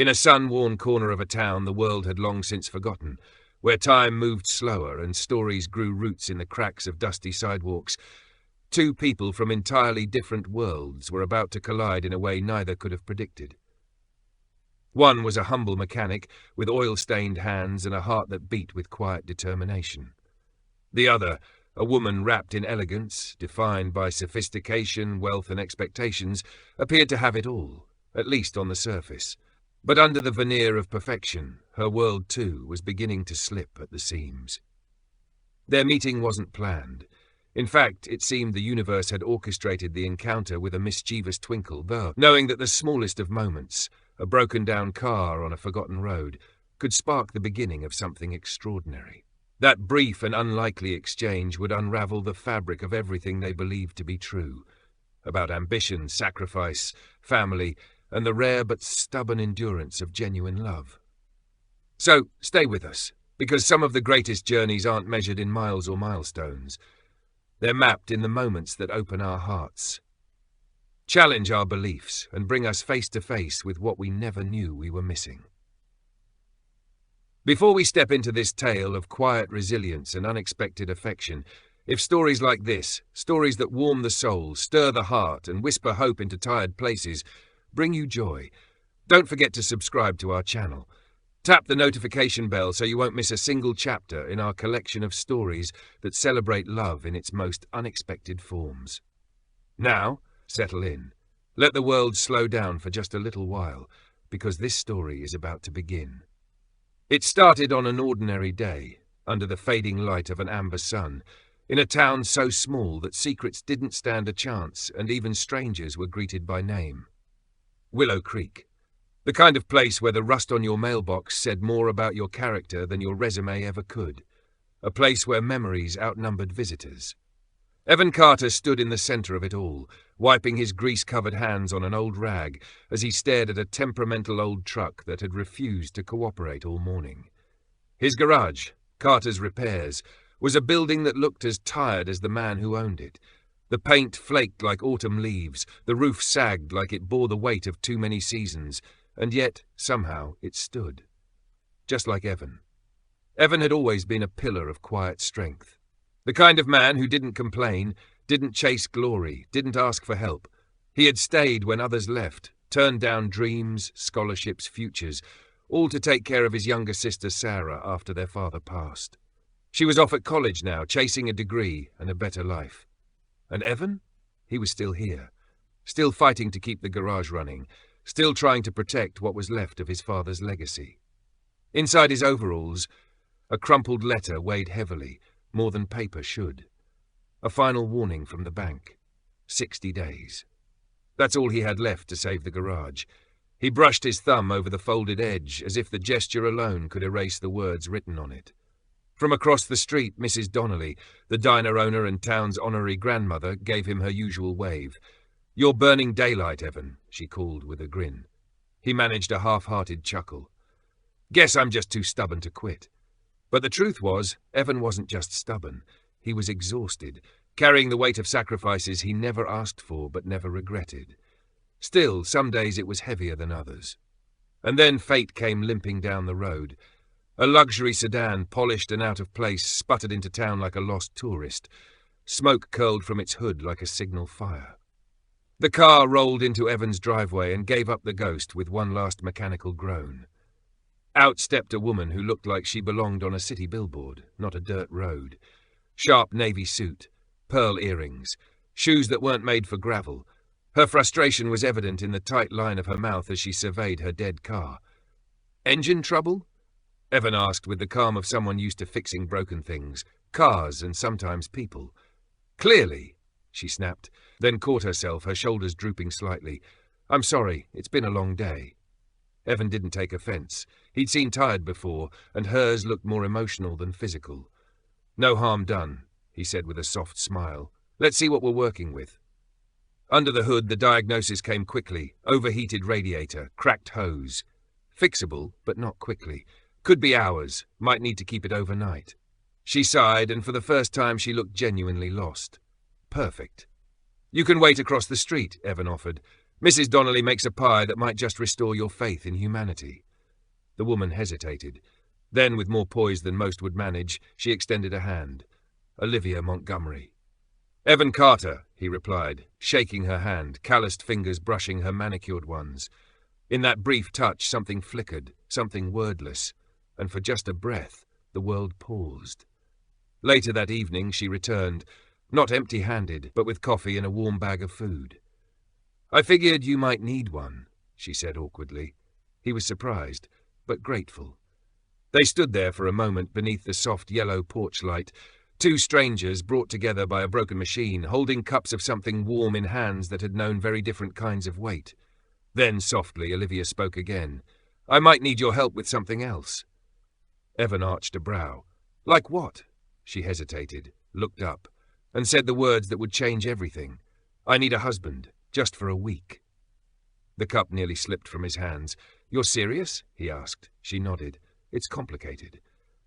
In a sun-worn corner of a town the world had long since forgotten, where time moved slower and stories grew roots in the cracks of dusty sidewalks, two people from entirely different worlds were about to collide in a way neither could have predicted. One was a humble mechanic with oil-stained hands and a heart that beat with quiet determination. The other, a woman wrapped in elegance, defined by sophistication, wealth and expectations, appeared to have it all, at least on the surface. But under the veneer of perfection, her world too was beginning to slip at the seams. Their meeting wasn't planned. In fact, it seemed the universe had orchestrated the encounter with a mischievous twinkle, though, knowing that the smallest of moments, a broken-down car on a forgotten road, could spark the beginning of something extraordinary. That brief and unlikely exchange would unravel the fabric of everything they believed to be true, about ambition, sacrifice, family, and the rare but stubborn endurance of genuine love. So, stay with us, because some of the greatest journeys aren't measured in miles or milestones. They're mapped in the moments that open our hearts, challenge our beliefs, and bring us face to face with what we never knew we were missing. Before we step into this tale of quiet resilience and unexpected affection, if stories like this, stories that warm the soul, stir the heart, and whisper hope into tired places, bring you joy, don't forget to subscribe to our channel. Tap the notification bell so you won't miss a single chapter in our collection of stories that celebrate love in its most unexpected forms. Now, settle in. Let the world slow down for just a little while, because this story is about to begin. It started on an ordinary day, under the fading light of an amber sun, in a town so small that secrets didn't stand a chance and even strangers were greeted by name. Willow Creek. The kind of place where the rust on your mailbox said more about your character than your resume ever could. A place where memories outnumbered visitors. Evan Carter stood in the center of it all, wiping his grease-covered hands on an old rag as he stared at a temperamental old truck that had refused to cooperate all morning. His garage, Carter's Repairs, was a building that looked as tired as the man who owned it. The paint flaked like autumn leaves, the roof sagged like it bore the weight of too many seasons, and yet, somehow, it stood. Just like Evan. Evan had always been a pillar of quiet strength. The kind of man who didn't complain, didn't chase glory, didn't ask for help. He had stayed when others left, turned down dreams, scholarships, futures, all to take care of his younger sister Sarah after their father passed. She was off at college now, chasing a degree and a better life. And Evan? He was still here, still fighting to keep the garage running, still trying to protect what was left of his father's legacy. Inside his overalls, a crumpled letter weighed heavily, more than paper should. A final warning from the bank. 60 days. That's all he had left to save the garage. He brushed his thumb over the folded edge, as if the gesture alone could erase the words written on it. From across the street, Mrs. Donnelly, the diner owner and town's honorary grandmother, gave him her usual wave. "You're burning daylight, Evan," she called with a grin. He managed a half-hearted chuckle. "Guess I'm just too stubborn to quit." But the truth was, Evan wasn't just stubborn. He was exhausted, carrying the weight of sacrifices he never asked for but never regretted. Still, some days it was heavier than others. And then fate came limping down the road. A luxury sedan, polished and out of place, sputtered into town like a lost tourist. Smoke curled from its hood like a signal fire. The car rolled into Evan's driveway and gave up the ghost with one last mechanical groan. Out stepped a woman who looked like she belonged on a city billboard, not a dirt road. Sharp navy suit, pearl earrings, shoes that weren't made for gravel. Her frustration was evident in the tight line of her mouth as she surveyed her dead car. "Engine trouble?" Evan asked with the calm of someone used to fixing broken things, cars and sometimes people. "Clearly," she snapped, then caught herself, her shoulders drooping slightly. "I'm sorry, it's been a long day." Evan didn't take offense. He'd seen tired before, and hers looked more emotional than physical. "No harm done," he said with a soft smile. "Let's see what we're working with." Under the hood, the diagnosis came quickly. Overheated radiator, cracked hose. Fixable, but not quickly. Could be hours, might need to keep it overnight. She sighed, and for the first time she looked genuinely lost. Perfect. "You can wait across the street," Evan offered. Mrs. Donnelly makes a pie that might just restore your faith in humanity." The woman hesitated. Then, with more poise than most would manage, she extended a hand. "Olivia Montgomery." "Evan Carter," he replied, shaking her hand, calloused fingers brushing her manicured ones. In that brief touch, something flickered, something wordless, and for just a breath, the world paused. Later that evening, she returned, not empty-handed, but with coffee and a warm bag of food. "I figured you might need one," she said awkwardly. He was surprised, but grateful. They stood there for a moment beneath the soft yellow porch light, two strangers brought together by a broken machine, holding cups of something warm in hands that had known very different kinds of weight. Then, softly, Olivia spoke again. "I might need your help with something else." Evan arched a brow. "Like what?" She hesitated, looked up, and said the words that would change everything. "I need a husband, just for a week." The cup nearly slipped from his hands. "You're serious?" he asked. She nodded. "It's complicated."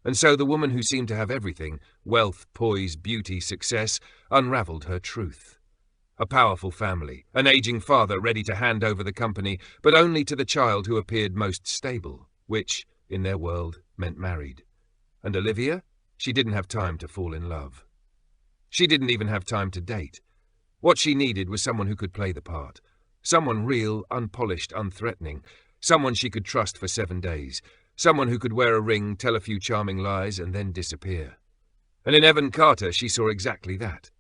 And so the woman who seemed to have everything, wealth, poise, beauty, success, unravelled her truth. A powerful family, an aging father ready to hand over the company, but only to the child who appeared most stable, which, in their world, meant married. And Olivia? She didn't have time to fall in love. She didn't even have time to date. What she needed was someone who could play the part. Someone real, unpolished, unthreatening. Someone she could trust for 7 days. Someone who could wear a ring, tell a few charming lies, and then disappear. And in Evan Carter she saw exactly that.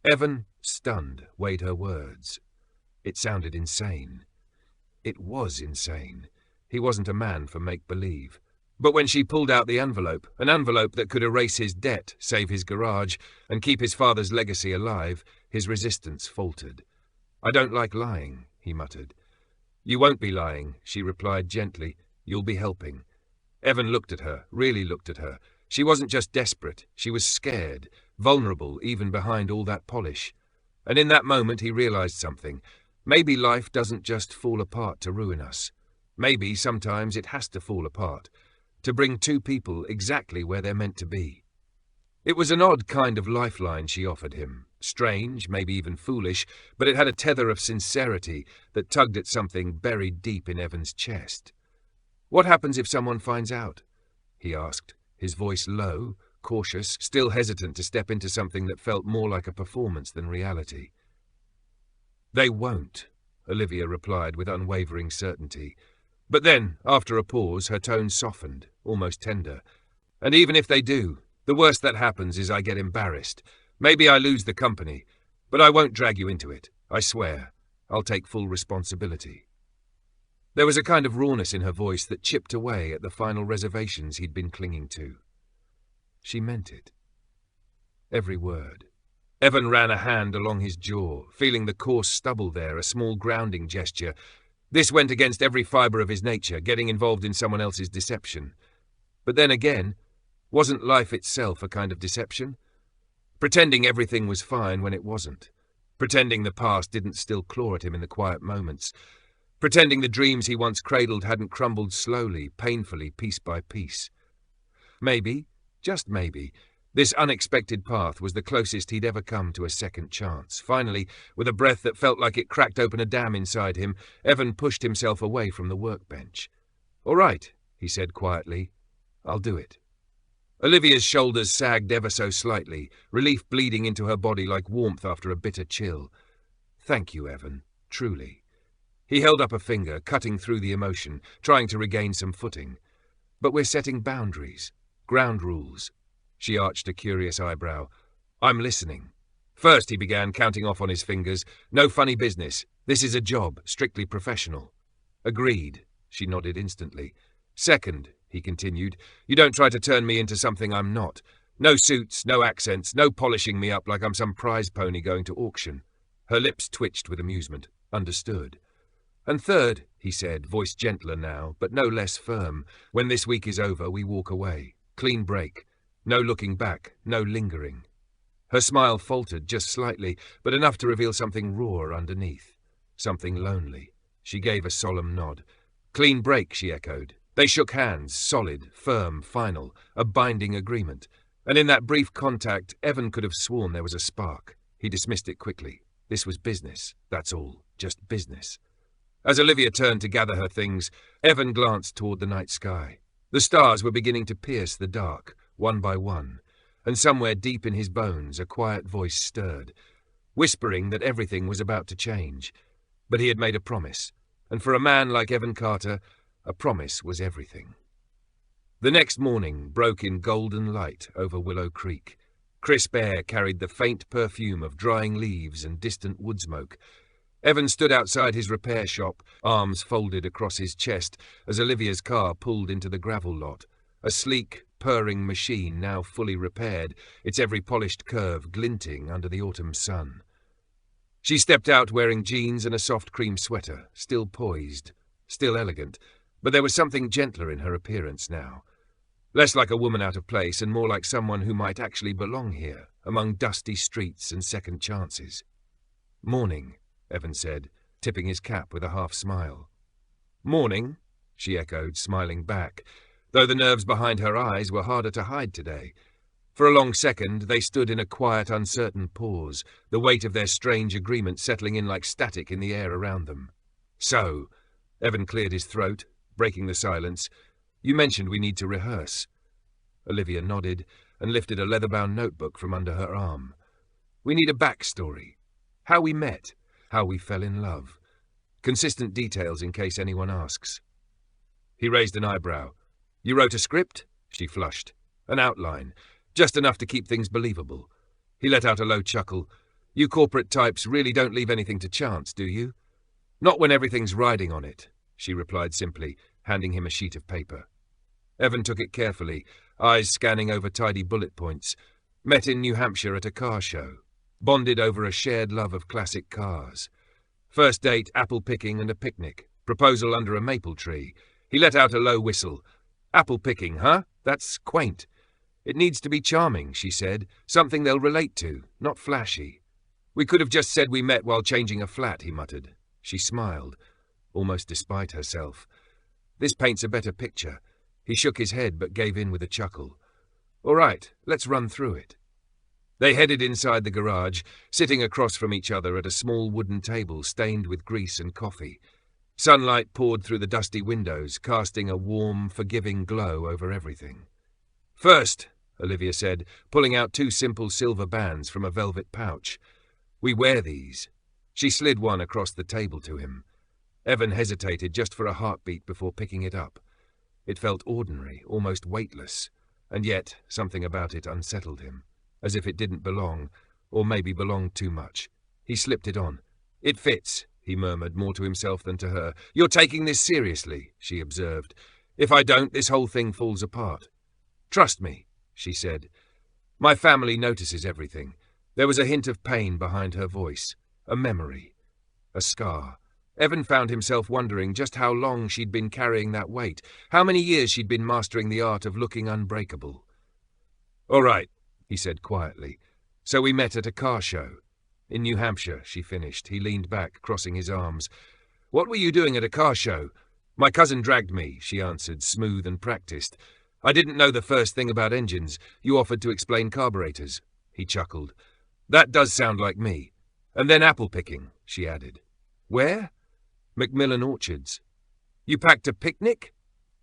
Evan, stunned, weighed her words. It sounded insane. It was insane. He wasn't a man for make-believe. But when she pulled out the envelope, an envelope that could erase his debt, save his garage, and keep his father's legacy alive, his resistance faltered. "I don't like lying," he muttered. "You won't be lying," she replied gently. "You'll be helping." Evan looked at her, really looked at her. She wasn't just desperate, she was scared, vulnerable even behind all that polish. And in that moment he realized something. Maybe life doesn't just fall apart to ruin us. Maybe sometimes it has to fall apart, to bring two people exactly where they're meant to be. It was an odd kind of lifeline she offered him. Strange, maybe even foolish, but it had a tether of sincerity that tugged at something buried deep in Evan's chest. "What happens if someone finds out?" he asked, his voice low, cautious, still hesitant to step into something that felt more like a performance than reality. "They won't," Olivia replied with unwavering certainty. But then, after a pause, her tone softened, almost tender. "And even if they do, the worst that happens is I get embarrassed. Maybe I lose the company, but I won't drag you into it. I swear. I'll take full responsibility." There was a kind of rawness in her voice that chipped away at the final reservations he'd been clinging to. She meant it. Every word. Evan ran a hand along his jaw, feeling the coarse stubble there, a small grounding gesture. This went against every fibre of his nature, getting involved in someone else's deception. But then again, wasn't life itself a kind of deception? Pretending everything was fine when it wasn't. Pretending the past didn't still claw at him in the quiet moments. Pretending the dreams he once cradled hadn't crumbled slowly, painfully, piece by piece. Maybe, just maybe, this unexpected path was the closest he'd ever come to a second chance. Finally, with a breath that felt like it cracked open a dam inside him, Evan pushed himself away from the workbench. "All right," he said quietly. "I'll do it." Olivia's shoulders sagged ever so slightly, relief bleeding into her body like warmth after a bitter chill. "Thank you, Evan, truly." He held up a finger, cutting through the emotion, trying to regain some footing. "But we're setting boundaries, ground rules." She arched a curious eyebrow. "I'm listening." First, he began, counting off on his fingers. "No funny business. This is a job, strictly professional." "Agreed," she nodded instantly. "Second," he continued, "you don't try to turn me into something I'm not. No suits, no accents, no polishing me up like I'm some prize pony going to auction." Her lips twitched with amusement. "Understood." "And third," he said, voice gentler now, but no less firm, "when this week is over, we walk away. Clean break. No looking back, no lingering." Her smile faltered just slightly, but enough to reveal something raw underneath. Something lonely. She gave a solemn nod. "Clean break," she echoed. They shook hands, solid, firm, final, a binding agreement. And in that brief contact, Evan could have sworn there was a spark. He dismissed it quickly. This was business, that's all, just business. As Olivia turned to gather her things, Evan glanced toward the night sky. The stars were beginning to pierce the dark, one by one, and somewhere deep in his bones a quiet voice stirred, whispering that everything was about to change. But he had made a promise, and for a man like Evan Carter, a promise was everything. The next morning broke in golden light over Willow Creek. Crisp air carried the faint perfume of drying leaves and distant wood smoke. Evan stood outside his repair shop, arms folded across his chest, as Olivia's car pulled into the gravel lot. A sleek, purring machine now fully repaired, its every polished curve glinting under the autumn sun. She stepped out wearing jeans and a soft cream sweater, still poised, still elegant, but there was something gentler in her appearance now. Less like a woman out of place and more like someone who might actually belong here, among dusty streets and second chances. "Morning," Evan said, tipping his cap with a half-smile. "Morning," she echoed, smiling back, though the nerves behind her eyes were harder to hide today. For a long second they stood in a quiet, uncertain pause, the weight of their strange agreement settling in like static in the air around them. "So," Evan cleared his throat, breaking the silence, "you mentioned we need to rehearse." Olivia nodded and lifted a leather-bound notebook from under her arm. "We need a backstory. How we met, how we fell in love. Consistent details in case anyone asks." He raised an eyebrow. "You wrote a script?" She flushed. "An outline. Just enough to keep things believable." He let out a low chuckle. "You corporate types really don't leave anything to chance, do you?" "Not when everything's riding on it," she replied simply, handing him a sheet of paper. Evan took it carefully, eyes scanning over tidy bullet points. Met in New Hampshire at a car show. Bonded over a shared love of classic cars. First date, apple picking and a picnic. Proposal under a maple tree. He let out a low whistle. "Apple picking, huh? That's quaint." "It needs to be charming," she said. "Something they'll relate to, not flashy." "We could have just said we met while changing a flat," he muttered. She smiled, almost despite herself. "This paints a better picture." He shook his head but gave in with a chuckle. "All right, let's run through it." They headed inside the garage, sitting across from each other at a small wooden table stained with grease and coffee. Sunlight poured through the dusty windows, casting a warm, forgiving glow over everything. "First," Olivia said, pulling out 2 simple silver bands from a velvet pouch. "We wear these." She slid one across the table to him. Evan hesitated just for a heartbeat before picking it up. It felt ordinary, almost weightless, and yet something about it unsettled him, as if it didn't belong, or maybe belonged too much. He slipped it on. "It fits," he murmured, more to himself than to her. "You're taking this seriously," she observed. "If I don't, this whole thing falls apart." "Trust me," she said. "My family notices everything." There was a hint of pain behind her voice, a memory, a scar. Evan found himself wondering just how long she'd been carrying that weight, how many years she'd been mastering the art of looking unbreakable. "All right," he said quietly. "So we met at a car show." "In New Hampshire," she finished. He leaned back, crossing his arms. "What were you doing at a car show?" "My cousin dragged me," she answered, smooth and practiced. "I didn't know the first thing about engines. You offered to explain carburetors." He chuckled. "That does sound like me. And then apple picking," she added. "Where?" "Macmillan Orchards." "You packed a picnic?"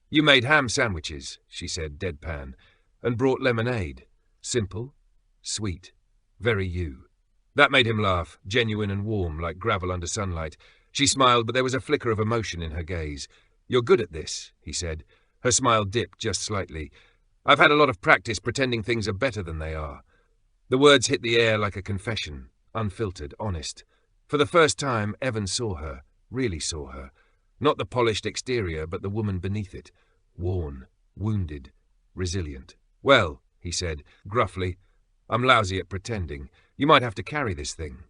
"You made ham sandwiches," she said, deadpan, "and brought lemonade. Simple, sweet, very you." That made him laugh, genuine and warm, like gravel under sunlight. She smiled, but there was a flicker of emotion in her gaze. "You're good at this," he said. Her smile dipped just slightly. "I've had a lot of practice pretending things are better than they are." The words hit the air like a confession, unfiltered, honest. For the first time, Evan saw her, really saw her. Not the polished exterior, but the woman beneath it. Worn, wounded, resilient. "Well," he said, gruffly, "I'm lousy at pretending. You might have to carry this thing."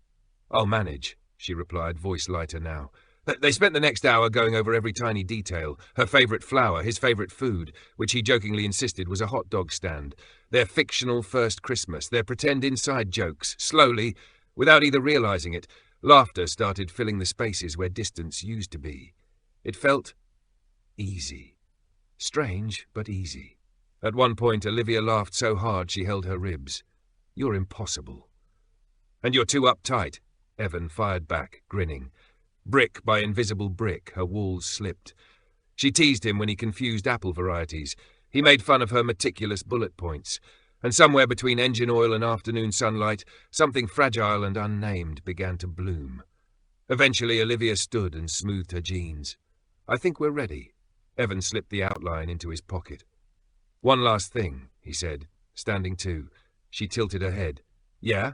"I'll manage," she replied, voice lighter now. They spent the next hour going over every tiny detail, her favourite flower, his favourite food, which he jokingly insisted was a hot dog stand, their fictional first Christmas, their pretend inside jokes. Slowly, without either realising it, laughter started filling the spaces where distance used to be. It felt easy. Strange, but easy. At one point, Olivia laughed so hard she held her ribs. "You're impossible." "And you're too uptight," Evan fired back, grinning. Brick by invisible brick, her walls slipped. She teased him when he confused apple varieties. He made fun of her meticulous bullet points. And somewhere between engine oil and afternoon sunlight, something fragile and unnamed began to bloom. Eventually, Olivia stood and smoothed her jeans. "I think we're ready." Evan slipped the outline into his pocket. "One last thing," he said, standing too. She tilted her head. "Yeah?"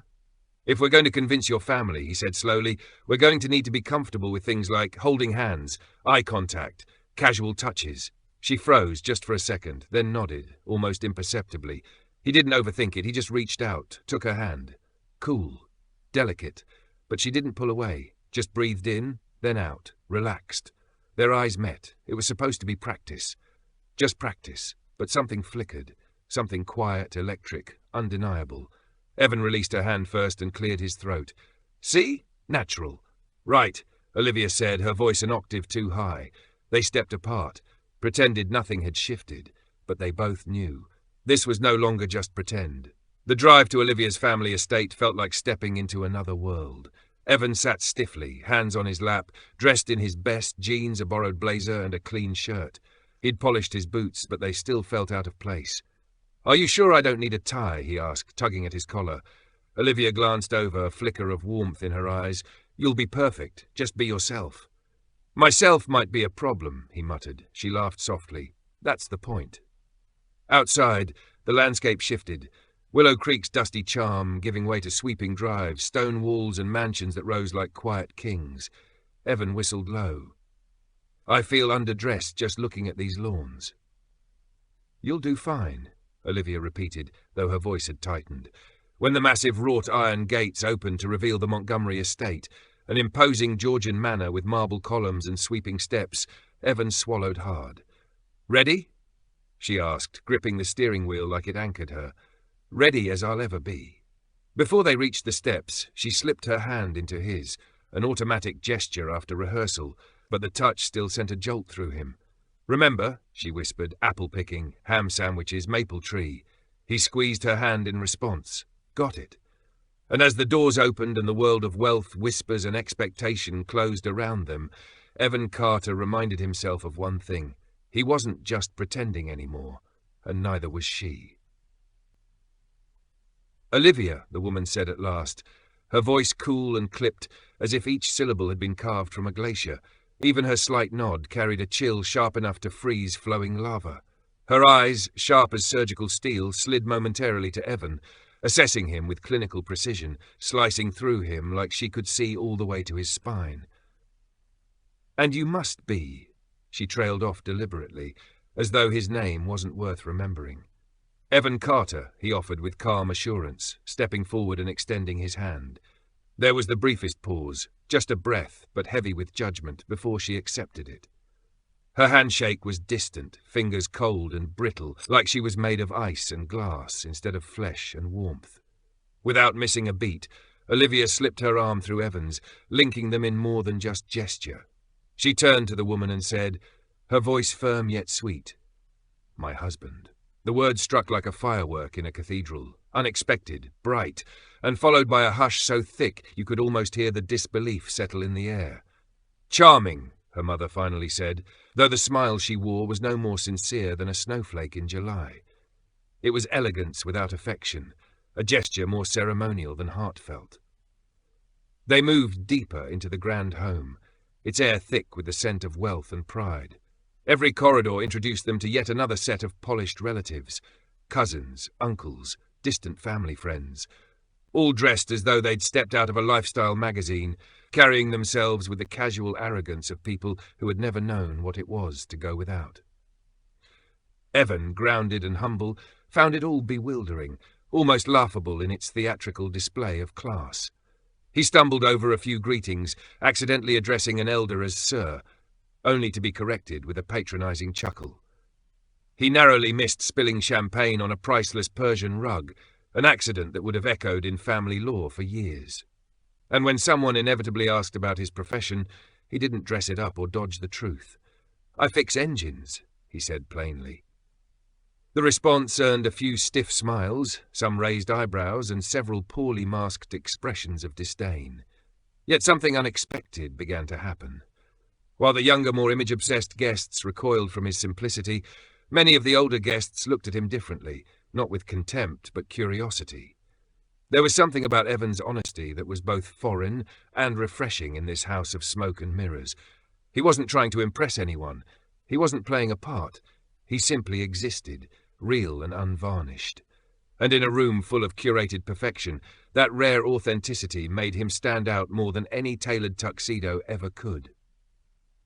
"If we're going to convince your family," he said slowly, "we're going to need to be comfortable with things like holding hands, eye contact, casual touches." She froze just for a second, then nodded, almost imperceptibly. He didn't overthink it, he just reached out, took her hand. Cool, delicate, but she didn't pull away, just breathed in, then out, relaxed. Their eyes met. It was supposed to be practice. Just practice, but something flickered, something quiet, electric, undeniable. Evan released her hand first and cleared his throat. "See? Natural." "Right," Olivia said, her voice an octave too high. They stepped apart, pretended nothing had shifted, but they both knew. This was no longer just pretend. The drive to Olivia's family estate felt like stepping into another world. Evan sat stiffly, hands on his lap, dressed in his best jeans, a borrowed blazer, and a clean shirt. He'd polished his boots, but they still felt out of place. "Are you sure I don't need a tie?" he asked, tugging at his collar. Olivia glanced over, a flicker of warmth in her eyes. "You'll be perfect. Just be yourself." "Myself might be a problem," he muttered. She laughed softly. "That's the point." Outside, the landscape shifted. Willow Creek's dusty charm giving way to sweeping drives, stone walls and mansions that rose like quiet kings. Evan whistled low. "I feel underdressed just looking at these lawns." "You'll do fine," Olivia repeated, though her voice had tightened. When the massive wrought iron gates opened to reveal the Montgomery estate, an imposing Georgian manor with marble columns and sweeping steps, Evan swallowed hard. "Ready?" she asked, gripping the steering wheel like it anchored her. "Ready as I'll ever be." Before they reached the steps, she slipped her hand into his, an automatic gesture after rehearsal, but the touch still sent a jolt through him. "Remember," she whispered, "apple-picking, ham sandwiches, maple tree." He squeezed her hand in response. Got it. And as the doors opened and the world of wealth, whispers and expectation closed around them, Evan Carter reminded himself of one thing. He wasn't just pretending anymore, and neither was she. "Olivia," the woman said at last, her voice cool and clipped, as if each syllable had been carved from a glacier. Even her slight nod carried a chill sharp enough to freeze flowing lava. Her eyes, sharp as surgical steel, slid momentarily to Evan, assessing him with clinical precision, slicing through him like she could see all the way to his spine. "And you must be," she trailed off deliberately, as though his name wasn't worth remembering. "Evan Carter," he offered with calm assurance, stepping forward and extending his hand. There was the briefest pause, just a breath, but heavy with judgment, before she accepted it. Her handshake was distant, fingers cold and brittle, like she was made of ice and glass instead of flesh and warmth. Without missing a beat, Olivia slipped her arm through Evan's, linking them in more than just gesture. She turned to the woman and said, her voice firm yet sweet, "My husband." The word struck like a firework in a cathedral, unexpected, bright, and followed by a hush so thick you could almost hear the disbelief settle in the air. "Charming," her mother finally said, though the smile she wore was no more sincere than a snowflake in July. It was elegance without affection, a gesture more ceremonial than heartfelt. They moved deeper into the grand home, its air thick with the scent of wealth and pride. Every corridor introduced them to yet another set of polished relatives, cousins, uncles, distant family friends, all dressed as though they'd stepped out of a lifestyle magazine, carrying themselves with the casual arrogance of people who had never known what it was to go without. Evan, grounded and humble, found it all bewildering, almost laughable in its theatrical display of class. He stumbled over a few greetings, accidentally addressing an elder as Sir, only to be corrected with a patronizing chuckle. He narrowly missed spilling champagne on a priceless Persian rug, an accident that would have echoed in family lore for years. And when someone inevitably asked about his profession, he didn't dress it up or dodge the truth. "I fix engines," he said plainly. The response earned a few stiff smiles, some raised eyebrows, and several poorly masked expressions of disdain. Yet something unexpected began to happen. While the younger, more image-obsessed guests recoiled from his simplicity, many of the older guests looked at him differently, not with contempt, but curiosity. There was something about Evan's honesty that was both foreign and refreshing in this house of smoke and mirrors. He wasn't trying to impress anyone. He wasn't playing a part. He simply existed, real and unvarnished. And in a room full of curated perfection, that rare authenticity made him stand out more than any tailored tuxedo ever could.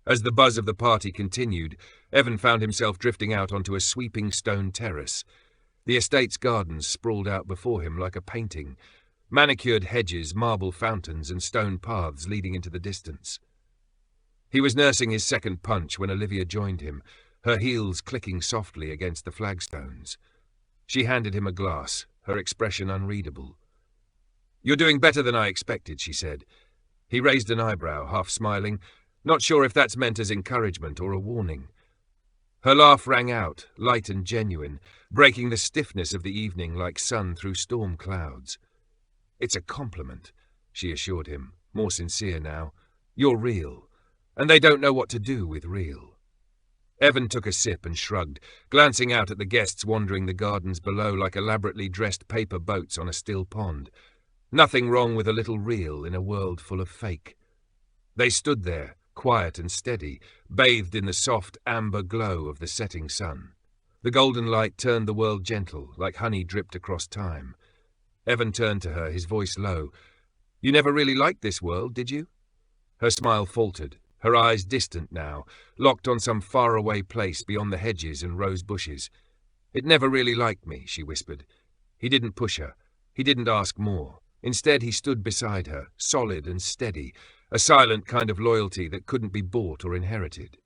As the buzz of the party continued, Evan found himself drifting out onto a sweeping stone terrace. The estate's gardens sprawled out before him like a painting, manicured hedges, marble fountains, and stone paths leading into the distance. He was nursing his second punch when Olivia joined him, her heels clicking softly against the flagstones. She handed him a glass, her expression unreadable. "You're doing better than I expected," she said. He raised an eyebrow, half smiling, not sure if that's meant as encouragement or a warning. Her laugh rang out, light and genuine, breaking the stiffness of the evening like sun through storm clouds. "It's a compliment," she assured him, more sincere now. "You're real, and they don't know what to do with real." Evan took a sip and shrugged, glancing out at the guests wandering the gardens below like elaborately dressed paper boats on a still pond. Nothing wrong with a little real in a world full of fake. They stood there, quiet and steady, bathed in the soft amber glow of the setting sun. The golden light turned the world gentle, like honey dripped across time. Evan turned to her, his voice low. "You never really liked this world, did you?" Her smile faltered, her eyes distant now, locked on some faraway place beyond the hedges and rose bushes. "It never really liked me," she whispered. He didn't push her. He didn't ask more. Instead, he stood beside her, solid and steady, a silent kind of loyalty that couldn't be bought or inherited.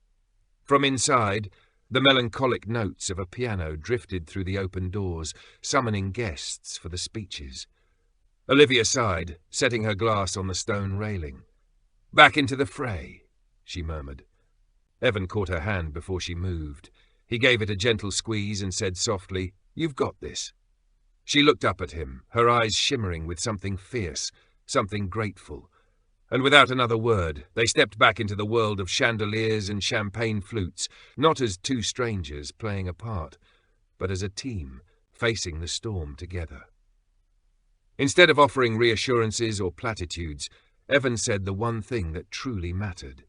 From inside, the melancholic notes of a piano drifted through the open doors, summoning guests for the speeches. Olivia sighed, setting her glass on the stone railing. "Back into the fray," she murmured. Evan caught her hand before she moved. He gave it a gentle squeeze and said softly, "You've got this." She looked up at him, her eyes shimmering with something fierce, something grateful. And without another word, they stepped back into the world of chandeliers and champagne flutes, not as two strangers playing a part, but as a team, facing the storm together. Instead of offering reassurances or platitudes, Evan said the one thing that truly mattered.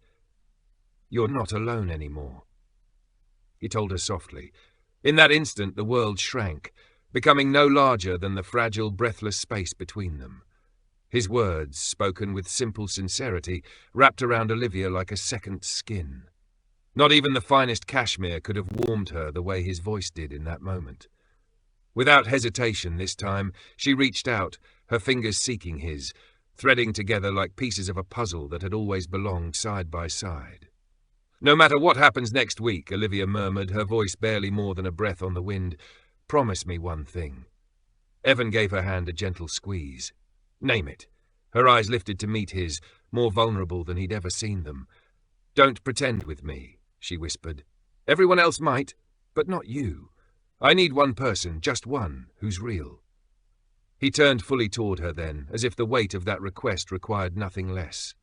"You're not alone anymore." He told her softly. In that instant, the world shrank, becoming no larger than the fragile, breathless space between them. His words, spoken with simple sincerity, wrapped around Olivia like a second skin. Not even the finest cashmere could have warmed her the way his voice did in that moment. Without hesitation this time, she reached out, her fingers seeking his, threading together like pieces of a puzzle that had always belonged side by side. "No matter what happens next week," Olivia murmured, her voice barely more than a breath on the wind, "promise me one thing." Evan gave her hand a gentle squeeze. "Name it." Her eyes lifted to meet his, more vulnerable than he'd ever seen them. "Don't pretend with me," she whispered. "Everyone else might, but not you. I need one person, just one, who's real." He turned fully toward her then, as if the weight of that request required nothing less.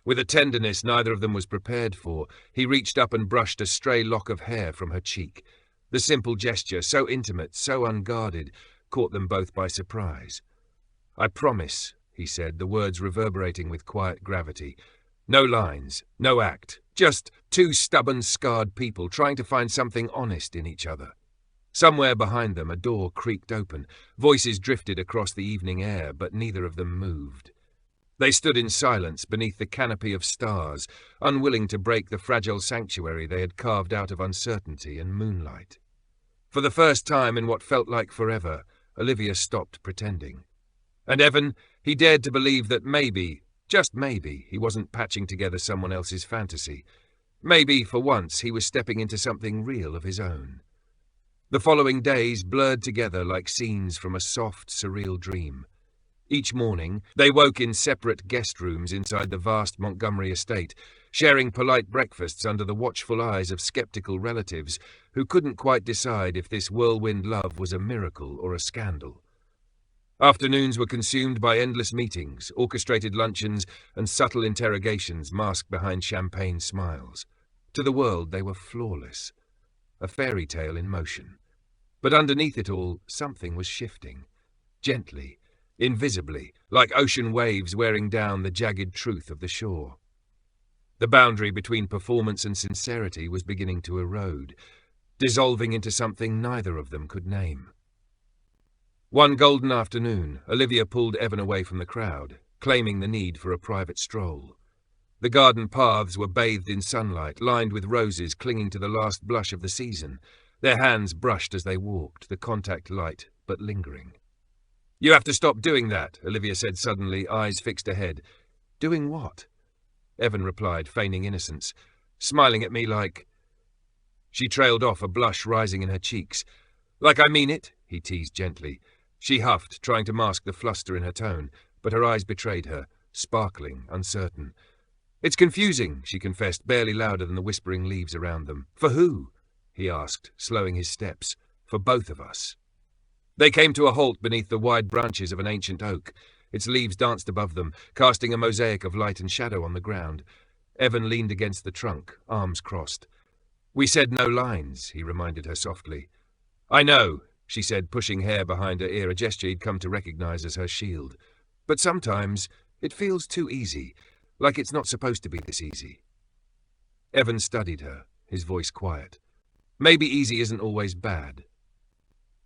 With a tenderness neither of them was prepared for, he reached up and brushed a stray lock of hair from her cheek. The simple gesture, so intimate, so unguarded, caught them both by surprise. "I promise," he said, the words reverberating with quiet gravity. "No lines, no act, just two stubborn, scarred people trying to find something honest in each other." Somewhere behind them a door creaked open. Voices drifted across the evening air, but neither of them moved. They stood in silence beneath the canopy of stars, unwilling to break the fragile sanctuary they had carved out of uncertainty and moonlight. For the first time in what felt like forever, Olivia stopped pretending. And Evan, he dared to believe that maybe, just maybe, he wasn't patching together someone else's fantasy. Maybe, for once, he was stepping into something real of his own. The following days blurred together like scenes from a soft, surreal dream. Each morning, they woke in separate guest rooms inside the vast Montgomery estate, sharing polite breakfasts under the watchful eyes of skeptical relatives who couldn't quite decide if this whirlwind love was a miracle or a scandal. Afternoons were consumed by endless meetings, orchestrated luncheons, and subtle interrogations masked behind champagne smiles. To the world, they were flawless. A fairy tale in motion. But underneath it all, something was shifting. Gently, invisibly, like ocean waves wearing down the jagged truth of the shore. The boundary between performance and sincerity was beginning to erode, dissolving into something neither of them could name. One golden afternoon, Olivia pulled Evan away from the crowd, claiming the need for a private stroll. The garden paths were bathed in sunlight, lined with roses clinging to the last blush of the season. Their hands brushed as they walked, the contact light but lingering. "You have to stop doing that," Olivia said suddenly, eyes fixed ahead. "Doing what?" Evan replied, feigning innocence, smiling at me like... She trailed off, a blush rising in her cheeks. "Like I mean it," he teased gently. She huffed, trying to mask the fluster in her tone, but her eyes betrayed her, sparkling, uncertain. "It's confusing," she confessed, barely louder than the whispering leaves around them. "For who?" he asked, slowing his steps. "For both of us." They came to a halt beneath the wide branches of an ancient oak. Its leaves danced above them, casting a mosaic of light and shadow on the ground. Evan leaned against the trunk, arms crossed. "We said no lines," he reminded her softly. "I know," she said, pushing hair behind her ear, a gesture he'd come to recognize as her shield. "But sometimes it feels too easy, like it's not supposed to be this easy." Evan studied her, his voice quiet. "Maybe easy isn't always bad."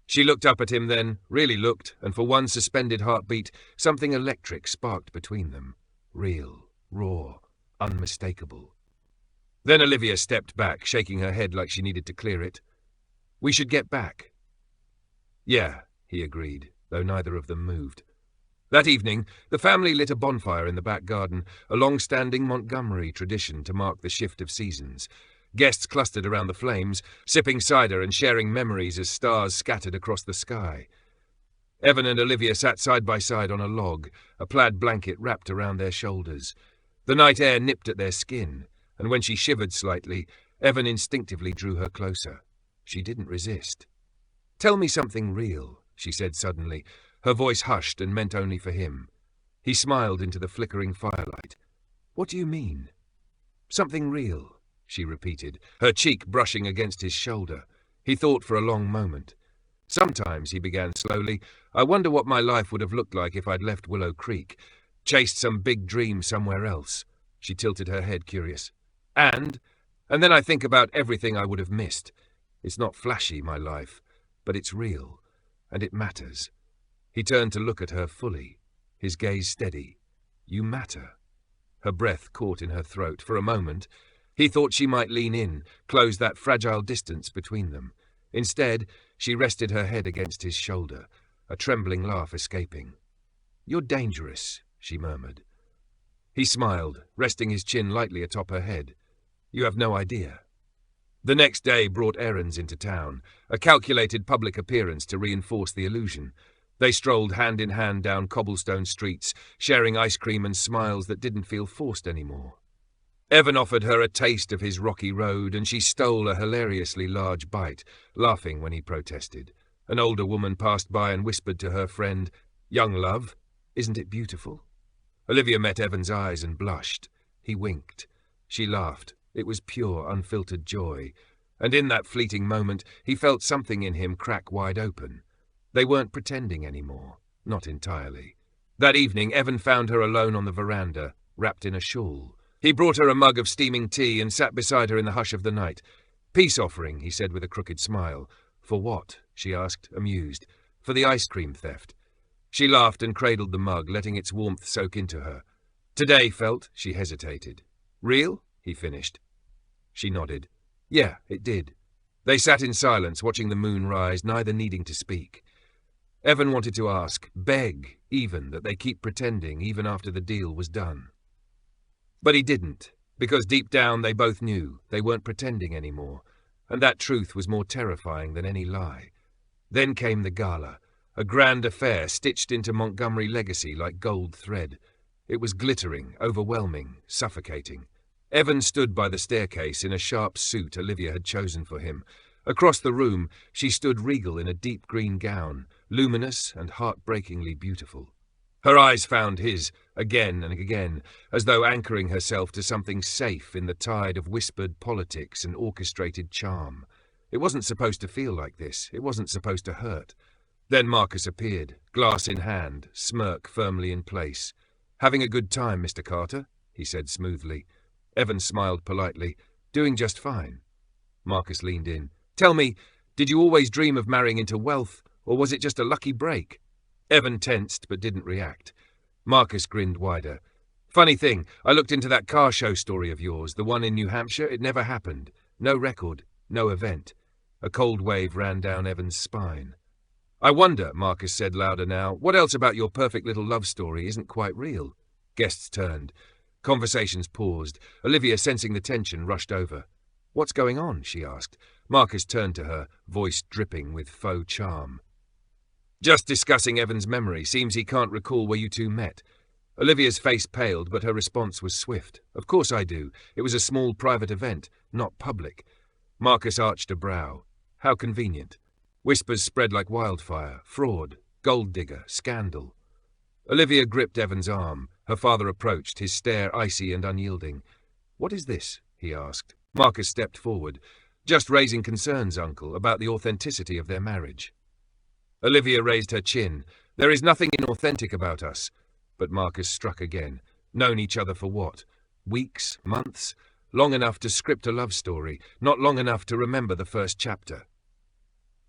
She looked up at him then, really looked, and for one suspended heartbeat, something electric sparked between them. Real, raw, unmistakable. Then Olivia stepped back, shaking her head like she needed to clear it. "We should get back." "Yeah," he agreed, though neither of them moved. That evening, the family lit a bonfire in the back garden, a long-standing Montgomery tradition to mark the shift of seasons. Guests clustered around the flames, sipping cider and sharing memories as stars scattered across the sky. Evan and Olivia sat side by side on a log, a plaid blanket wrapped around their shoulders. The night air nipped at their skin, and when she shivered slightly, Evan instinctively drew her closer. She didn't resist. "Tell me something real," she said suddenly, her voice hushed and meant only for him. He smiled into the flickering firelight. "What do you mean?" "Something real," she repeated, her cheek brushing against his shoulder. He thought for a long moment. "Sometimes," he began slowly, "I wonder what my life would have looked like if I'd left Willow Creek, chased some big dream somewhere else." She tilted her head, curious. And then I think about everything I would have missed. It's not flashy, my life, but it's real, and it matters." He turned to look at her fully, his gaze steady. "You matter." Her breath caught in her throat. For a moment, he thought she might lean in, close that fragile distance between them. Instead, she rested her head against his shoulder, a trembling laugh escaping. "You're dangerous," she murmured. He smiled, resting his chin lightly atop her head. "You have no idea." The next day brought errands into town, a calculated public appearance to reinforce the illusion. They strolled hand in hand down cobblestone streets, sharing ice cream and smiles that didn't feel forced anymore. Evan offered her a taste of his rocky road, and she stole a hilariously large bite, laughing when he protested. An older woman passed by and whispered to her friend, "Young love, isn't it beautiful?" Olivia met Evan's eyes and blushed. He winked. She laughed. It was pure, unfiltered joy. And in that fleeting moment, he felt something in him crack wide open. They weren't pretending anymore. Not entirely. That evening, Evan found her alone on the veranda, wrapped in a shawl. He brought her a mug of steaming tea and sat beside her in the hush of the night. "Peace offering," he said with a crooked smile. "For what?" she asked, amused. "For the ice cream theft." She laughed and cradled the mug, letting its warmth soak into her. "Today felt," she hesitated. "Real?" he finished. She nodded. "Yeah, it did." They sat in silence, watching the moon rise, neither needing to speak. Evan wanted to ask, beg, even, that they keep pretending even after the deal was done. But he didn't, because deep down they both knew they weren't pretending anymore, and that truth was more terrifying than any lie. Then came the gala, a grand affair stitched into Montgomery legacy like gold thread. It was glittering, overwhelming, suffocating. Evan stood by the staircase in a sharp suit Olivia had chosen for him. Across the room, she stood regal in a deep green gown, luminous and heartbreakingly beautiful. Her eyes found his, again and again, as though anchoring herself to something safe in the tide of whispered politics and orchestrated charm. It wasn't supposed to feel like this. It wasn't supposed to hurt. Then Marcus appeared, glass in hand, smirk firmly in place. "Having a good time, Mr. Carter?" he said smoothly. Evan smiled politely. "Doing just fine." Marcus leaned in. "Tell me, did you always dream of marrying into wealth, or was it just a lucky break?" Evan tensed but didn't react. Marcus grinned wider. "Funny thing, I looked into that car show story of yours, the one in New Hampshire. It never happened. No record, no event." A cold wave ran down Evan's spine. "I wonder," Marcus said louder now, "what else about your perfect little love story isn't quite real?" Guests turned. Conversations paused. Olivia, sensing the tension, rushed over. "What's going on?" she asked. Marcus turned to her, voice dripping with faux charm. "Just discussing Evan's memory. Seems he can't recall where you two met." Olivia's face paled, but her response was swift. "Of course I do. It was a small private event, not public." Marcus arched a brow. How convenient. Whispers spread like wildfire. Fraud, gold digger, scandal. Olivia gripped Evan's arm. Her father approached, his stare icy and unyielding. "What is this?" he asked. Marcus stepped forward. "Just raising concerns, Uncle, about the authenticity of their marriage." Olivia raised her chin. "There is nothing inauthentic about us." But Marcus struck again. Known each other for what? Weeks? Months? Long enough to script a love story, not long enough to remember the first chapter.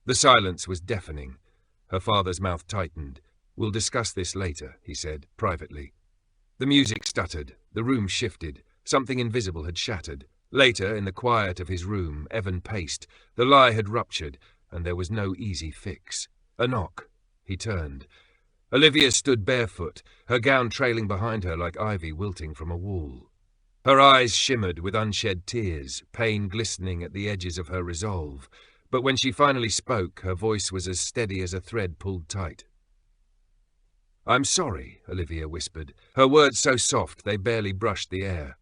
The silence was deafening. Her father's mouth tightened. "We'll discuss this later," he said, privately. The music stuttered. The room shifted. Something invisible had shattered. Later, in the quiet of his room, Evan paced. The lie had ruptured, and there was no easy fix. A knock. He turned. Olivia stood barefoot, her gown trailing behind her like ivy wilting from a wall. Her eyes shimmered with unshed tears, pain glistening at the edges of her resolve. But when she finally spoke, her voice was as steady as a thread pulled tight. "I'm sorry," Olivia whispered, her words so soft they barely brushed the air.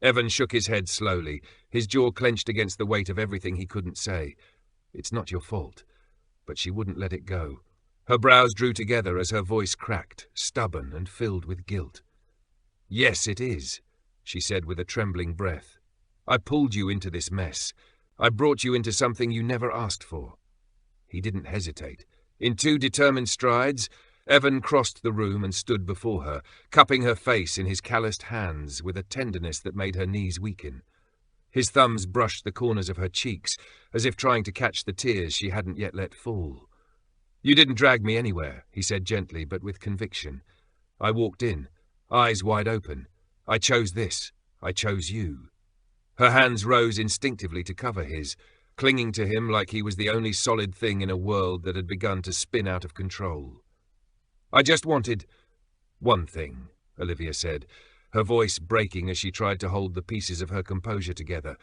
Evan shook his head slowly, his jaw clenched against the weight of everything he couldn't say. "It's not your fault." But she wouldn't let it go. Her brows drew together as her voice cracked, stubborn and filled with guilt. "Yes, it is," she said with a trembling breath. "I pulled you into this mess. I brought you into something you never asked for." He didn't hesitate. In 2 determined strides, Evan crossed the room and stood before her, cupping her face in his calloused hands with a tenderness that made her knees weaken. His thumbs brushed the corners of her cheeks, as if trying to catch the tears she hadn't yet let fall. "You didn't drag me anywhere," he said gently but with conviction. "I walked in, eyes wide open. I chose this. I chose you." Her hands rose instinctively to cover his, clinging to him like he was the only solid thing in a world that had begun to spin out of control. "I just wanted one thing," Olivia said, her voice breaking as she tried to hold the pieces of her composure together.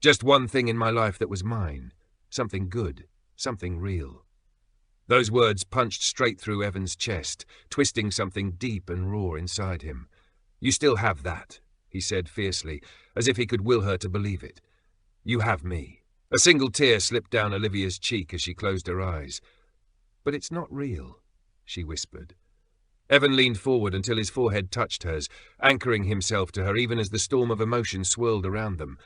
"Just one thing in my life that was mine. Something good, something real." Those words punched straight through Evan's chest, twisting something deep and raw inside him. "You still have that," he said fiercely, as if he could will her to believe it. "You have me." A single tear slipped down Olivia's cheek as she closed her eyes. "But it's not real," she whispered. Evan leaned forward until his forehead touched hers, anchoring himself to her even as the storm of emotion swirled around them.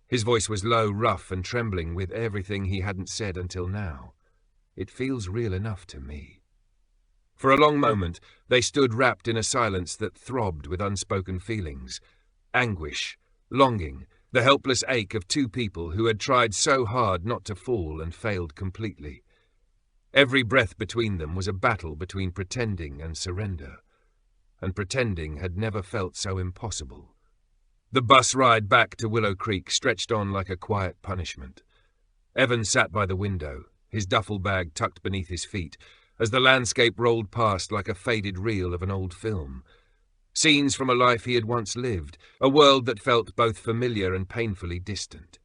His voice was low, rough, and trembling with everything he hadn't said until now. "It feels real enough to me." For a long moment, they stood wrapped in a silence that throbbed with unspoken feelings. Anguish, longing, the helpless ache of 2 people who had tried so hard not to fall and failed completely. Every breath between them was a battle between pretending and surrender. And pretending had never felt so impossible. The bus ride back to Willow Creek stretched on like a quiet punishment. Evan sat by the window, his duffel bag tucked beneath his feet, as the landscape rolled past like a faded reel of an old film. Scenes from a life he had once lived, a world that felt both familiar and painfully distant.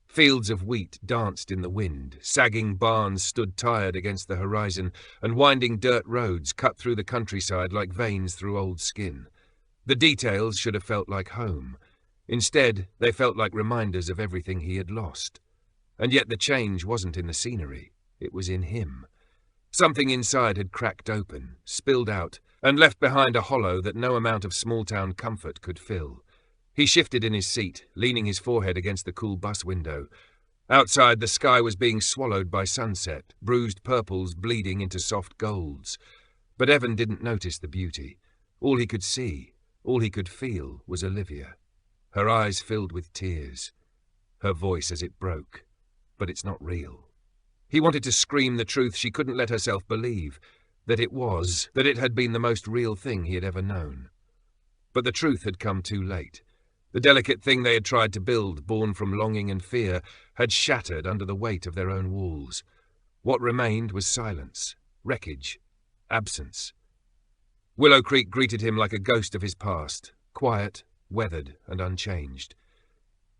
Fields of wheat danced in the wind, sagging barns stood tired against the horizon, and winding dirt roads cut through the countryside like veins through old skin. The details should have felt like home. Instead, they felt like reminders of everything he had lost. And yet the change wasn't in the scenery, it was in him. Something inside had cracked open, spilled out, and left behind a hollow that no amount of small-town comfort could fill. He shifted in his seat, leaning his forehead against the cool bus window. Outside, the sky was being swallowed by sunset, bruised purples bleeding into soft golds. But Evan didn't notice the beauty. All he could see, all he could feel, was Olivia. Her eyes filled with tears. Her voice as it broke. But it's not real. He wanted to scream the truth she couldn't let herself believe, that it had been the most real thing he had ever known. But the truth had come too late. The delicate thing they had tried to build, born from longing and fear, had shattered under the weight of their own walls. What remained was silence, wreckage, absence. Willow Creek greeted him like a ghost of his past, quiet, weathered, and unchanged.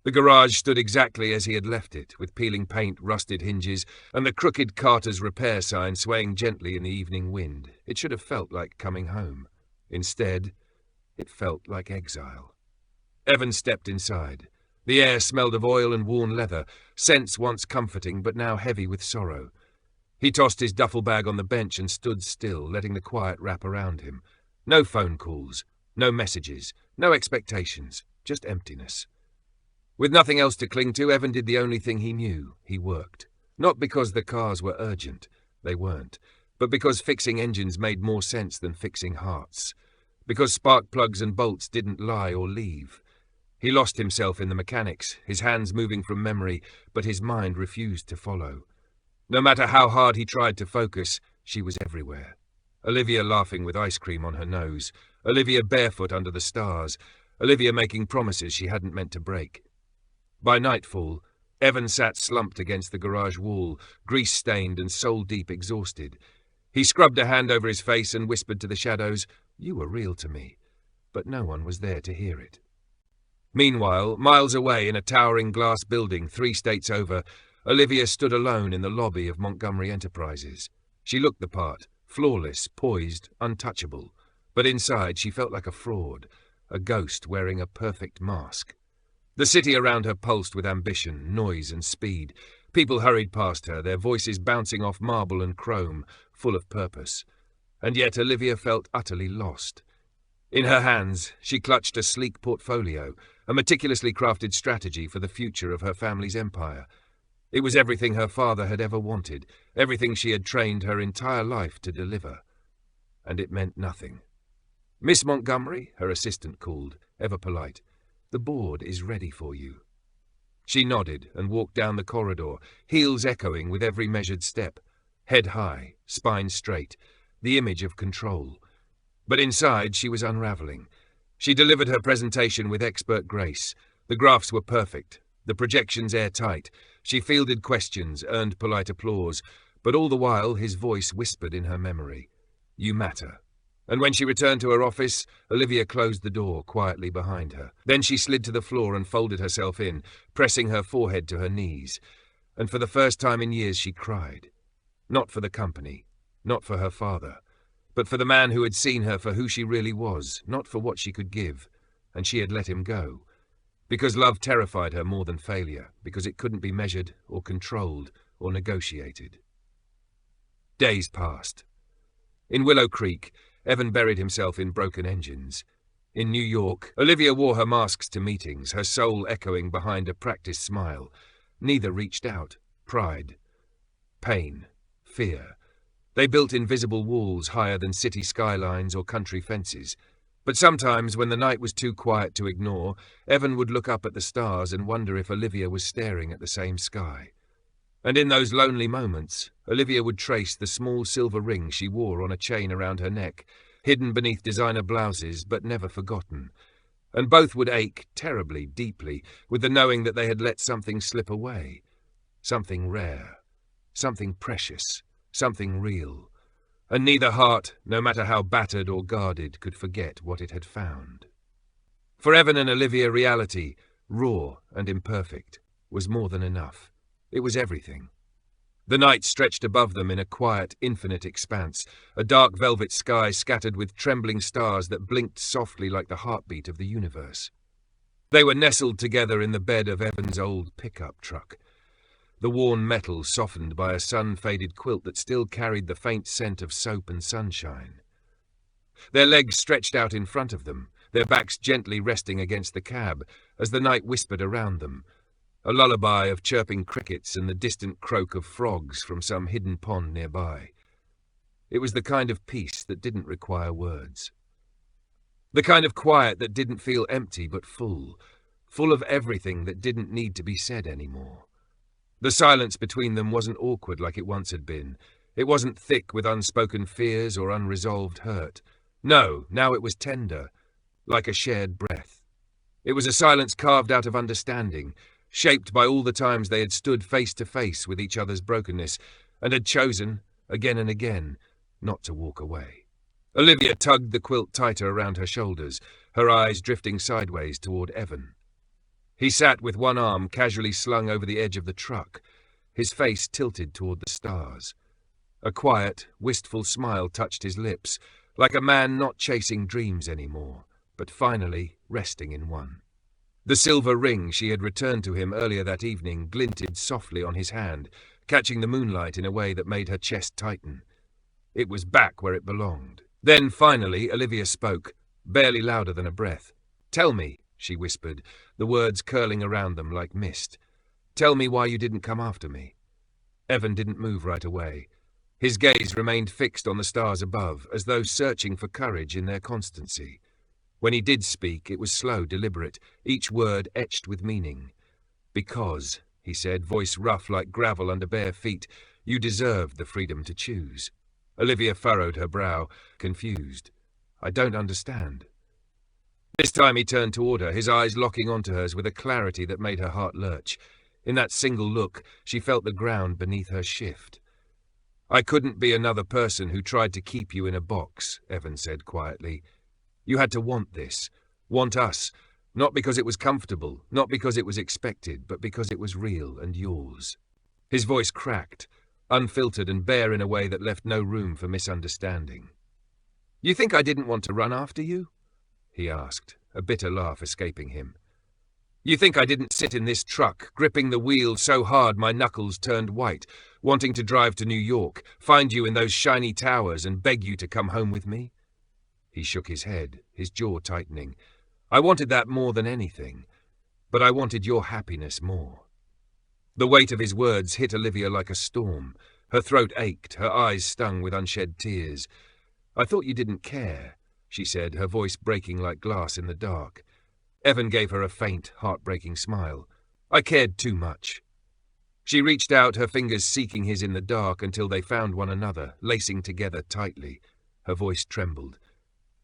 The garage stood exactly as he had left it, with peeling paint, rusted hinges, and the crooked Carter's repair sign swaying gently in the evening wind. It should have felt like coming home. Instead, it felt like exile. Evan stepped inside. The air smelled of oil and worn leather, scents once comforting but now heavy with sorrow. He tossed his duffel bag on the bench and stood still, letting the quiet wrap around him. No phone calls, no messages, no expectations, just emptiness. With nothing else to cling to, Evan did the only thing he knew. He worked. Not because the cars were urgent. They weren't. But because fixing engines made more sense than fixing hearts. Because spark plugs and bolts didn't lie or leave. He lost himself in the mechanics, his hands moving from memory, but his mind refused to follow. No matter how hard he tried to focus, she was everywhere. Olivia laughing with ice cream on her nose. Olivia barefoot under the stars. Olivia making promises she hadn't meant to break. By nightfall, Evan sat slumped against the garage wall, grease-stained and soul-deep exhausted. He scrubbed a hand over his face and whispered to the shadows, "You were real to me," but no one was there to hear it. Meanwhile, miles away in a towering glass building 3 states over, Olivia stood alone in the lobby of Montgomery Enterprises. She looked the part, flawless, poised, untouchable. But inside she felt like a fraud, a ghost wearing a perfect mask. The city around her pulsed with ambition, noise and speed. People hurried past her, their voices bouncing off marble and chrome, full of purpose. And yet Olivia felt utterly lost. In her hands, she clutched a sleek portfolio, a meticulously crafted strategy for the future of her family's empire. It was everything her father had ever wanted, everything she had trained her entire life to deliver. And it meant nothing. "Miss Montgomery," her assistant called, ever polite, "the board is ready for you." She nodded and walked down the corridor, heels echoing with every measured step. Head high, spine straight, the image of control. But inside she was unraveling. She delivered her presentation with expert grace. The graphs were perfect, the projections airtight. She fielded questions, earned polite applause, but all the while his voice whispered in her memory, "You matter." And when she returned to her office, Olivia closed the door quietly behind her. Then she slid to the floor and folded herself in, pressing her forehead to her knees. And for the first time in years she cried. Not for the company, not for her father, but for the man who had seen her for who she really was, not for what she could give, and she had let him go. Because love terrified her more than failure, because it couldn't be measured or controlled or negotiated. Days passed. In Willow Creek, Evan buried himself in broken engines. In New York, Olivia wore her masks to meetings, her soul echoing behind a practiced smile. Neither reached out. Pride. Pain. Fear. They built invisible walls higher than city skylines or country fences. But sometimes, when the night was too quiet to ignore, Evan would look up at the stars and wonder if Olivia was staring at the same sky. And in those lonely moments, Olivia would trace the small silver ring she wore on a chain around her neck, hidden beneath designer blouses but never forgotten. And both would ache terribly, deeply, with the knowing that they had let something slip away. Something rare. Something precious. Something real. And neither heart, no matter how battered or guarded, could forget what it had found. For Evan and Olivia, reality, raw and imperfect, was more than enough. It was everything. The night stretched above them in a quiet, infinite expanse, a dark velvet sky scattered with trembling stars that blinked softly like the heartbeat of the universe. They were nestled together in the bed of Evan's old pickup truck. the worn metal softened by a sun-faded quilt that still carried the faint scent of soap and sunshine. Their legs stretched out in front of them, their backs gently resting against the cab, as the night whispered around them, a lullaby of chirping crickets and the distant croak of frogs from some hidden pond nearby. It was the kind of peace that didn't require words. The kind of quiet that didn't feel empty but full of everything that didn't need to be said anymore. The silence between them wasn't awkward like it once had been. It wasn't thick with unspoken fears or unresolved hurt. No, now it was tender, like a shared breath. It was a silence carved out of understanding, shaped by all the times they had stood face to face with each other's brokenness, and had chosen, again and again, not to walk away. Olivia tugged the quilt tighter around her shoulders, her eyes drifting sideways toward Evan. He sat with one arm casually slung over the edge of the truck, his face tilted toward the stars. A quiet, wistful smile touched his lips, like a man not chasing dreams anymore, but finally resting in one. The silver ring she had returned to him earlier that evening glinted softly on his hand, catching the moonlight in a way that made her chest tighten. It was back where it belonged. Then, finally, Olivia spoke, barely louder than a breath. "Tell me," she whispered, the words curling around them like mist. "Tell me why you didn't come after me." Evan didn't move right away. His gaze remained fixed on the stars above, as though searching for courage in their constancy. When he did speak, it was slow, deliberate, each word etched with meaning. "Because," he said, voice rough like gravel under bare feet, "you deserved the freedom to choose." Olivia furrowed her brow, confused. "I don't understand." This time he turned toward her, his eyes locking onto hers with a clarity that made her heart lurch. In that single look, she felt the ground beneath her shift. "I couldn't be another person who tried to keep you in a box," Evan said quietly. "You had to want this, want us, not because it was comfortable, not because it was expected, but because it was real and yours." His voice cracked, unfiltered and bare in a way that left no room for misunderstanding. "You think I didn't want to run after you?" he asked, a bitter laugh escaping him. "You think I didn't sit in this truck, gripping the wheel so hard my knuckles turned white, wanting to drive to New York, find you in those shiny towers and beg you to come home with me?" He shook his head, his jaw tightening. "I wanted that more than anything, but I wanted your happiness more." The weight of his words hit Olivia like a storm. Her throat ached, her eyes stung with unshed tears. "I thought you didn't care," she said, her voice breaking like glass in the dark. Evan gave her a faint, heartbreaking smile. "I cared too much." She reached out, her fingers seeking his in the dark until they found one another, lacing together tightly. Her voice trembled.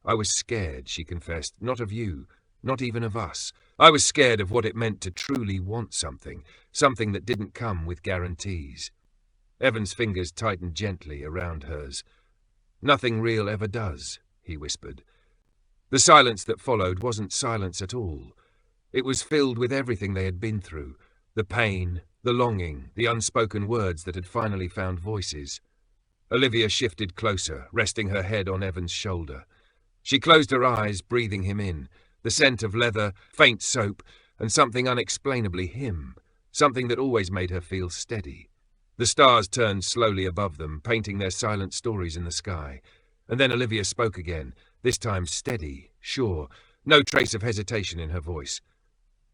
"I was scared," she confessed, "not of you, not even of us. I was scared of what it meant to truly want something, something that didn't come with guarantees." Evan's fingers tightened gently around hers. "Nothing real ever does," he whispered. The silence that followed wasn't silence at all. It was filled with everything they had been through, the pain, the longing, the unspoken words that had finally found voices. Olivia shifted closer, resting her head on Evan's shoulder. She closed her eyes, breathing him in, the scent of leather, faint soap, and something unexplainably him, something that always made her feel steady. The stars turned slowly above them, painting their silent stories in the sky. And then Olivia spoke again, this time steady, sure, no trace of hesitation in her voice.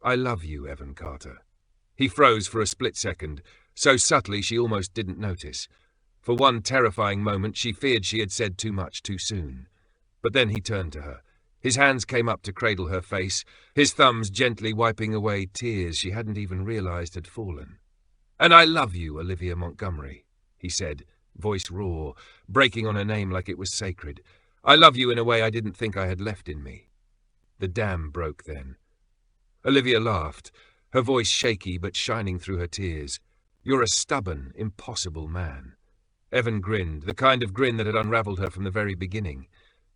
"I love you, Evan Carter." He froze for a split second, so subtly she almost didn't notice. For one terrifying moment she feared she had said too much too soon. But then he turned to her. His hands came up to cradle her face, his thumbs gently wiping away tears she hadn't even realized had fallen. "And I love you, Olivia Montgomery," he said, voice raw, breaking on her name like it was sacred. "I love you in a way I didn't think I had left in me." The dam broke then. Olivia laughed, her voice shaky but shining through her tears. "You're a stubborn, impossible man." Evan grinned, the kind of grin that had unraveled her from the very beginning.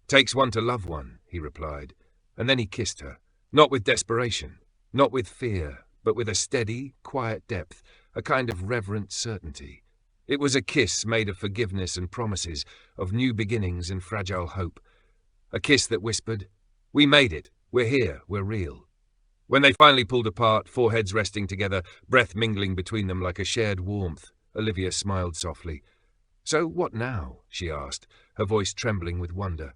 "Takes one to love one," he replied, and then he kissed her, not with desperation, not with fear, but with a steady, quiet depth, a kind of reverent certainty. It was a kiss made of forgiveness and promises, of new beginnings and fragile hope. A kiss that whispered, "We made it, we're here, we're real." When they finally pulled apart, foreheads resting together, breath mingling between them like a shared warmth, Olivia smiled softly. "So what now?" she asked, her voice trembling with wonder.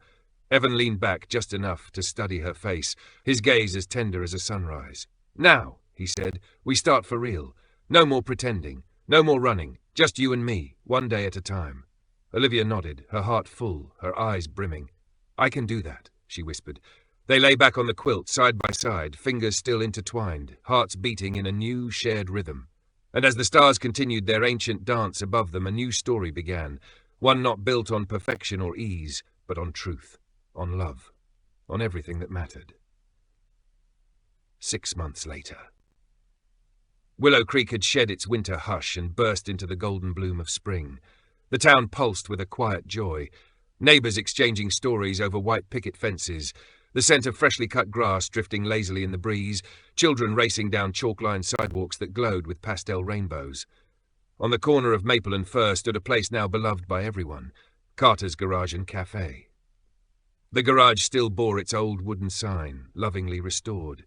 Evan leaned back just enough to study her face, his gaze as tender as a sunrise. "Now," he said, "we start for real. No more pretending, no more running, just you and me, one day at a time." Olivia nodded, her heart full, her eyes brimming. "I can do that," she whispered. They lay back on the quilt, side by side, fingers still intertwined, hearts beating in a new, shared rhythm. And as the stars continued their ancient dance above them, a new story began, one not built on perfection or ease, but on truth, on love, on everything that mattered. 6 months later. Willow Creek had shed its winter hush and burst into the golden bloom of spring. The town pulsed with a quiet joy, neighbours exchanging stories over white picket fences, the scent of freshly cut grass drifting lazily in the breeze, children racing down chalk-lined sidewalks that glowed with pastel rainbows. On the corner of Maple and Fir stood a place now beloved by everyone, Carter's Garage and Cafe. The garage still bore its old wooden sign, lovingly restored.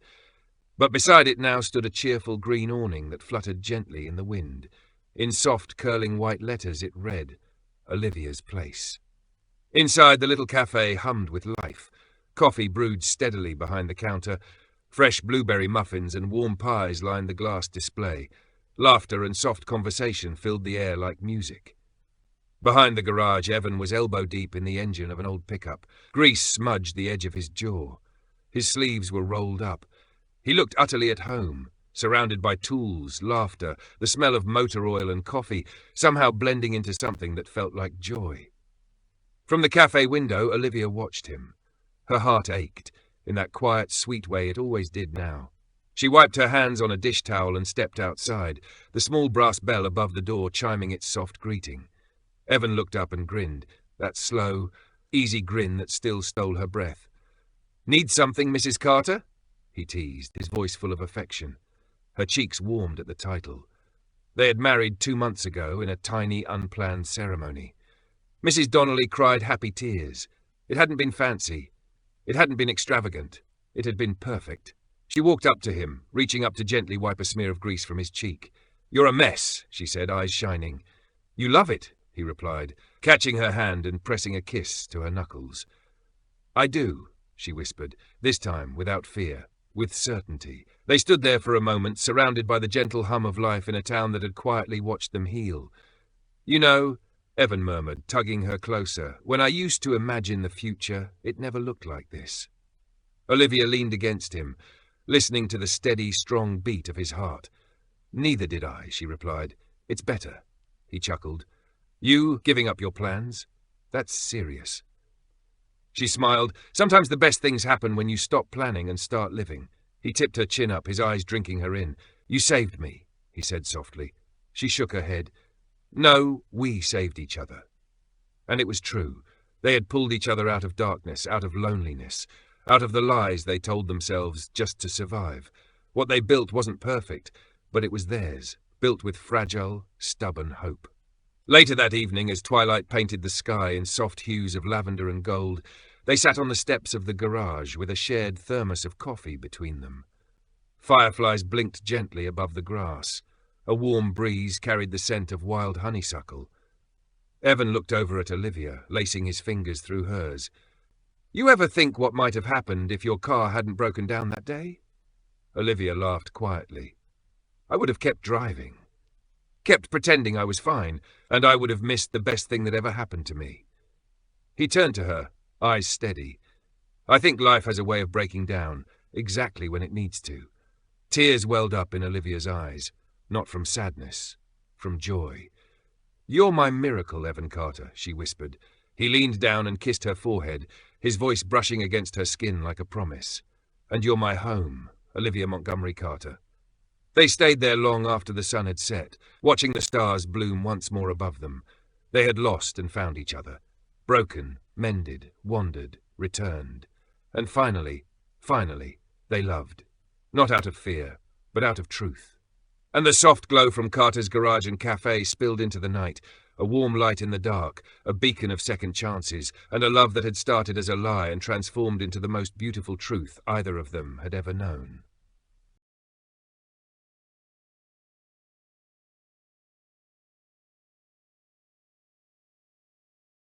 But beside it now stood a cheerful green awning that fluttered gently in the wind. In soft, curling white letters it read, Olivia's Place. Inside, the little cafe hummed with life. Coffee brewed steadily behind the counter. Fresh blueberry muffins and warm pies lined the glass display. Laughter and soft conversation filled the air like music. Behind the garage, Evan was elbow-deep in the engine of an old pickup. Grease smudged the edge of his jaw. His sleeves were rolled up. He looked utterly at home, surrounded by tools, laughter, the smell of motor oil and coffee, somehow blending into something that felt like joy. From the cafe window, Olivia watched him. Her heart ached, in that quiet, sweet way it always did now. She wiped her hands on a dish towel and stepped outside, the small brass bell above the door chiming its soft greeting. Evan looked up and grinned, that slow, easy grin that still stole her breath. "Need something, Mrs. Carter?" he teased, his voice full of affection. Her cheeks warmed at the title. They had married 2 months ago in a tiny, unplanned ceremony. Mrs. Donnelly cried happy tears. It hadn't been fancy. It hadn't been extravagant. It had been perfect. She walked up to him, reaching up to gently wipe a smear of grease from his cheek. "You're a mess," she said, eyes shining. "You love it," he replied, catching her hand and pressing a kiss to her knuckles. "I do," she whispered, this time without fear, with certainty. They stood there for a moment, surrounded by the gentle hum of life in a town that had quietly watched them heal. "You know," Evan murmured, tugging her closer, "when I used to imagine the future, it never looked like this." Olivia leaned against him, listening to the steady, strong beat of his heart. "Neither did I," she replied. "It's better," he chuckled. "You giving up your plans? That's serious." She smiled. "Sometimes the best things happen when you stop planning and start living." He tipped her chin up, his eyes drinking her in. "You saved me," he said softly. She shook her head. "No, we saved each other." And it was true. They had pulled each other out of darkness, out of loneliness, out of the lies they told themselves just to survive. What they built wasn't perfect, but it was theirs, built with fragile, stubborn hope. Later that evening, as twilight painted the sky in soft hues of lavender and gold, they sat on the steps of the garage with a shared thermos of coffee between them. Fireflies blinked gently above the grass. A warm breeze carried the scent of wild honeysuckle. Evan looked over at Olivia, lacing his fingers through hers. "You ever think what might have happened if your car hadn't broken down that day?" Olivia laughed quietly. "I would have kept driving. Kept pretending I was fine, and I would have missed the best thing that ever happened to me." He turned to her, eyes steady. "I think life has a way of breaking down, exactly when it needs to." Tears welled up in Olivia's eyes, not from sadness, from joy. "You're my miracle, Evan Carter," she whispered. He leaned down and kissed her forehead, his voice brushing against her skin like a promise. "And you're my home, Olivia Montgomery Carter." They stayed there long after the sun had set, watching the stars bloom once more above them. They had lost and found each other. Broken, mended, wandered, returned. And finally, they loved. Not out of fear, but out of truth. And the soft glow from Carter's Garage and Cafe spilled into the night, a warm light in the dark, a beacon of second chances, and a love that had started as a lie and transformed into the most beautiful truth either of them had ever known.